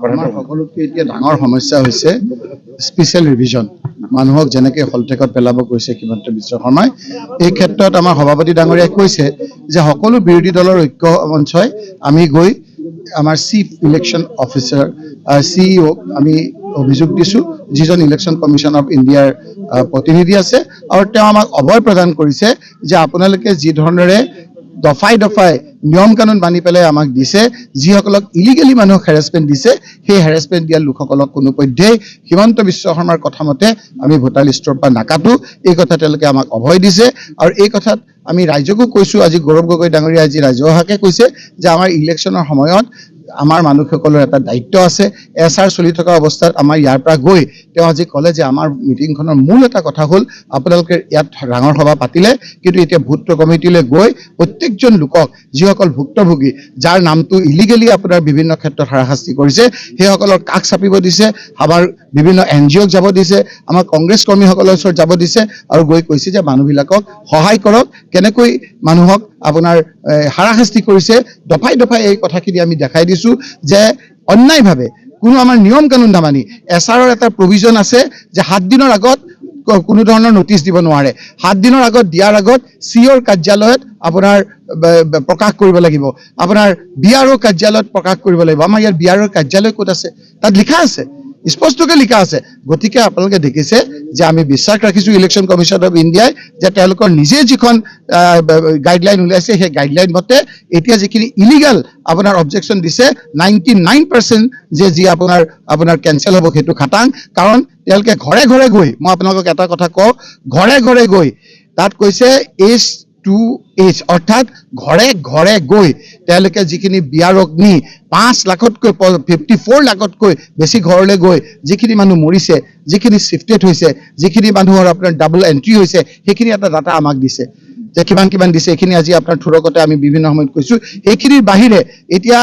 আমাৰ সকলোতকৈ এতিয়া ডাঙৰ সমস্যা হৈছে স্পেচিয়েল ৰিভিজন। মানুহক যেনেকৈ হলটেকত পেলাব কৈছে হিমন্ত বিশ্ব শৰ্মাই, এই ক্ষেত্ৰত আমাৰ সভাপতি ডাঙৰীয়াই কৈছে যে সকলো বিৰোধী দলৰ ঐক্য মঞ্চই আমি গৈ আমাৰ চিফ ইলেকশ্যন অফিচাৰ CEO-ক আমি অভিযোগ দিছোঁ, যিজন ইলেকশ্যন কমিশ্যন অফ ইণ্ডিয়াৰ প্ৰতিনিধি আছে, আৰু তেওঁ আমাক অভয় প্ৰদান কৰিছে যে আপোনালোকে যি ধৰণেৰে দফাই দফাই নিয়ম কানুন বান্ধি পেলাই আমাক দিছে, যিসকলক ইলিগেলি মানুহক হেৰাছমেণ্ট দিছে, সেই হেৰাছমেণ্ট দিয়া লোকসকলক কোনোপধ্যেই হিমন্ত বিশ্ব শৰ্মাৰ কথা মতে আমি ভোটাৰ লিষ্টৰ পৰা নাকাটো, এই কথা তেওঁলোকে আমাক অভয় দিছে। আৰু এই কথাত আমি ৰাইজকো কৈছোঁ, আজি গৌৰৱ গগৈ ডাঙৰীয়া আজি ৰাজহুৱাকৈ কৈছে যে আমাৰ ইলেকশ্যনৰ সময়ত আমাৰ মানুহসকলৰ এটা দায়িত্ব আছে। SR চলি থকা অৱস্থাত আমাৰ ইয়াৰ পৰা গৈ তেওঁ আজি ক'লে যে আমাৰ মিটিংখনৰ মূল এটা কথা হ'ল আপোনালোকে ইয়াত ডাঙৰ সভা পাতিলে, কিন্তু এতিয়া ভোট কমিটিলৈ গৈ প্ৰত্যেকজন লোকক, যিসকল ভুক্তভোগী, যাৰ নামটো ইলিগেলি আপোনাৰ বিভিন্ন ক্ষেত্ৰত হাৰাশাস্তি কৰিছে, সেইসকলৰ কাষ চাপিব দিছে, আমাৰ বিভিন্ন NGOক যাব দিছে, আমাৰ কংগ্ৰেছ কৰ্মীসকলৰ ওচৰত যাব দিছে, আৰু গৈ কৈছে যে মানুহবিলাকক সহায় কৰক, কেনেকৈ মানুহক আপোনাৰ হাৰাশাস্তি কৰিছে, দফাই দফাই এই কথাখিনি আমি দেখাই দিছোঁ যে অন্যায়ভাৱে কোনো আমাৰ নিয়ম কানুন নামানি SRৰ এটা প্ৰভিজন আছে যে 7 দিনৰ আগত কোনো ধৰণৰ নটিচ দিব নোৱাৰে, 7 দিনৰ আগত দিয়াৰ আগত COৰ কাৰ্যালয়ত আপোনাৰ প্ৰকাশ কৰিব লাগিব, আপোনাৰ BRO কাৰ্যালয়ত প্ৰকাশ কৰিব লাগিব। আমাৰ ইয়াৰ BROৰ কাৰ্যালয় ক'ত আছে? তাত লিখা আছে, স্পষ্টকৈ লিখা আছে। গতিকে আপোনালোকে দেখিছে যে আমি বিশ্বাস ৰাখিছোঁ ইলেকশ্যন কমিশ্যন অফ ইণ্ডিয়াই যে তেওঁলোকৰ নিজে যিখন গাইডলাইন উলিয়াইছে, সেই গাইডলাইন মতে এতিয়া যিখিনি ইলিগেল আপোনাৰ অবজেকশ্যন দিছে 99% যি আপোনাৰ কেঞ্চেল হ'ব, সেইটো খাটাং। কাৰণ তেওঁলোকে ঘৰে ঘৰে গৈ, মই আপোনালোকক এটা কথা কওঁ, ঘৰে ঘৰে গৈ তাত কৈছে H2H, অৰ্থাৎ ঘৰে ঘৰে গৈ তেওঁলোকে যিখিনি BROক নি 5 লাখতকৈ 54 লাখতকৈ বেছি ঘৰলৈ গৈ যিখিনি মানুহ মৰিছে, যিখিনি শিফটেড হৈছে, যিখিনি মানুহৰ আপোনাৰ ডাবল এণ্ট্ৰি হৈছে, সেইখিনি এটা ডাটা আমাক দিছে যে কিমান কিমান দিছে। এইখিনি আজি আপোনাৰ থোৰকতে আমি বিভিন্ন সময়ত কৈছোঁ। এইখিনিৰ বাহিৰে এতিয়া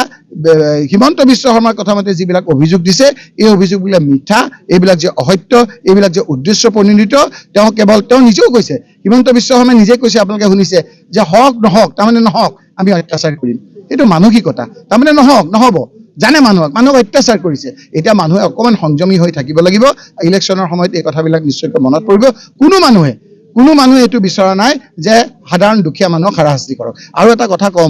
হিমন্ত বিশ্ব শৰ্মাৰ কথা মতে যিবিলাক অভিযোগ দিছে, এই অভিযোগবিলাক মিথ্যা, এইবিলাক যে অসত্য, এইবিলাক যে উদ্দেশ্য প্ৰণোদিত। তেওঁ নিজেও কৈছে, হিমন্ত বিশ্ব শৰ্মাই নিজে কৈছে, আপোনালোকে শুনিছে যে হওক নহওক, তাৰমানে নহওক আমি অত্যাচাৰ কৰিম। এইটো মানসিকতা, তাৰমানে নহ'ব, জানে মানুহক অত্যাচাৰ কৰিছে। এতিয়া মানুহে অকণমান সংযমী হৈ থাকিব লাগিব। ইলেকশ্যনৰ সময়ত এই কথাবিলাক নিশ্চয়কৈ মনত পৰিব। কোনো মানুহে এইটো বিচৰা নাই যে সাধাৰণ দুখীয়া মানুহক হাৰাশাস্তি কৰক। আৰু এটা কথা কওঁ,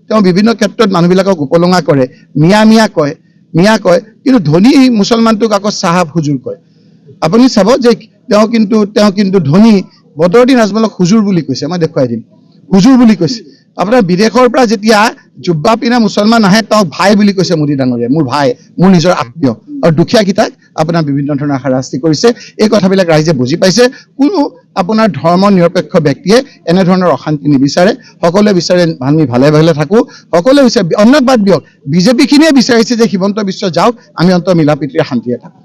তেওঁ বিভিন্ন ক্ষেত্ৰত মানুহবিলাকক উপলুঙা কৰে, মিয়া কয়, কিন্তু ধনী মুছলমানটোক আকৌ চাহাব হুজুৰ কয়। আপুনি চাব যে তেওঁ কিন্তু ধনী বদৰুদ্দিন আজমলক হুজুৰ বুলি কৈছে, মই দেখুৱাই দিম, হুজুৰ বুলি কৈছে। আপোনাৰ বিদেশৰ পৰা যেতিয়া জুব্বা পিন্ধা মুছলমান আহে, তেওঁক ভাই বুলি কৈছে মোদী ডাঙৰীয়াই, মোৰ ভাই, মোৰ নিজৰ আত্মীয়। আৰু দুখীয়াকেইটাক আপোনাৰ বিভিন্ন ধৰণৰ হাৰাশাস্তি কৰিছে। এই কথাবিলাক ৰাইজে বুজি পাইছে। কোনো আপোনাৰ ধৰ্ম নিৰপেক্ষ ব্যক্তিয়ে এনেধৰণৰ অশান্তি নিবিচাৰে। সকলোৱে বিচাৰে আমি ভালে ভালে থাকোঁ, সকলোৱে বিচাৰে, অন্যক বাদ দিয়ক, বিজেপিখিনিয়ে বিচাৰিছে যে হিমন্ত বিশ্ব যাওক, আমি অন্তত মিলা প্ৰীতিৰে শান্তিৰে থাকোঁ।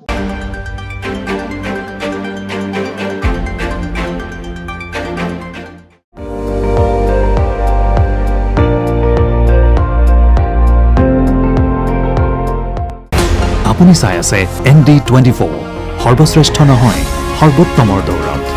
আপুনি চাই আছে ND24, সৰ্বশ্ৰেষ্ঠ নহয়, সৰ্বোত্তমৰ দৌৰত।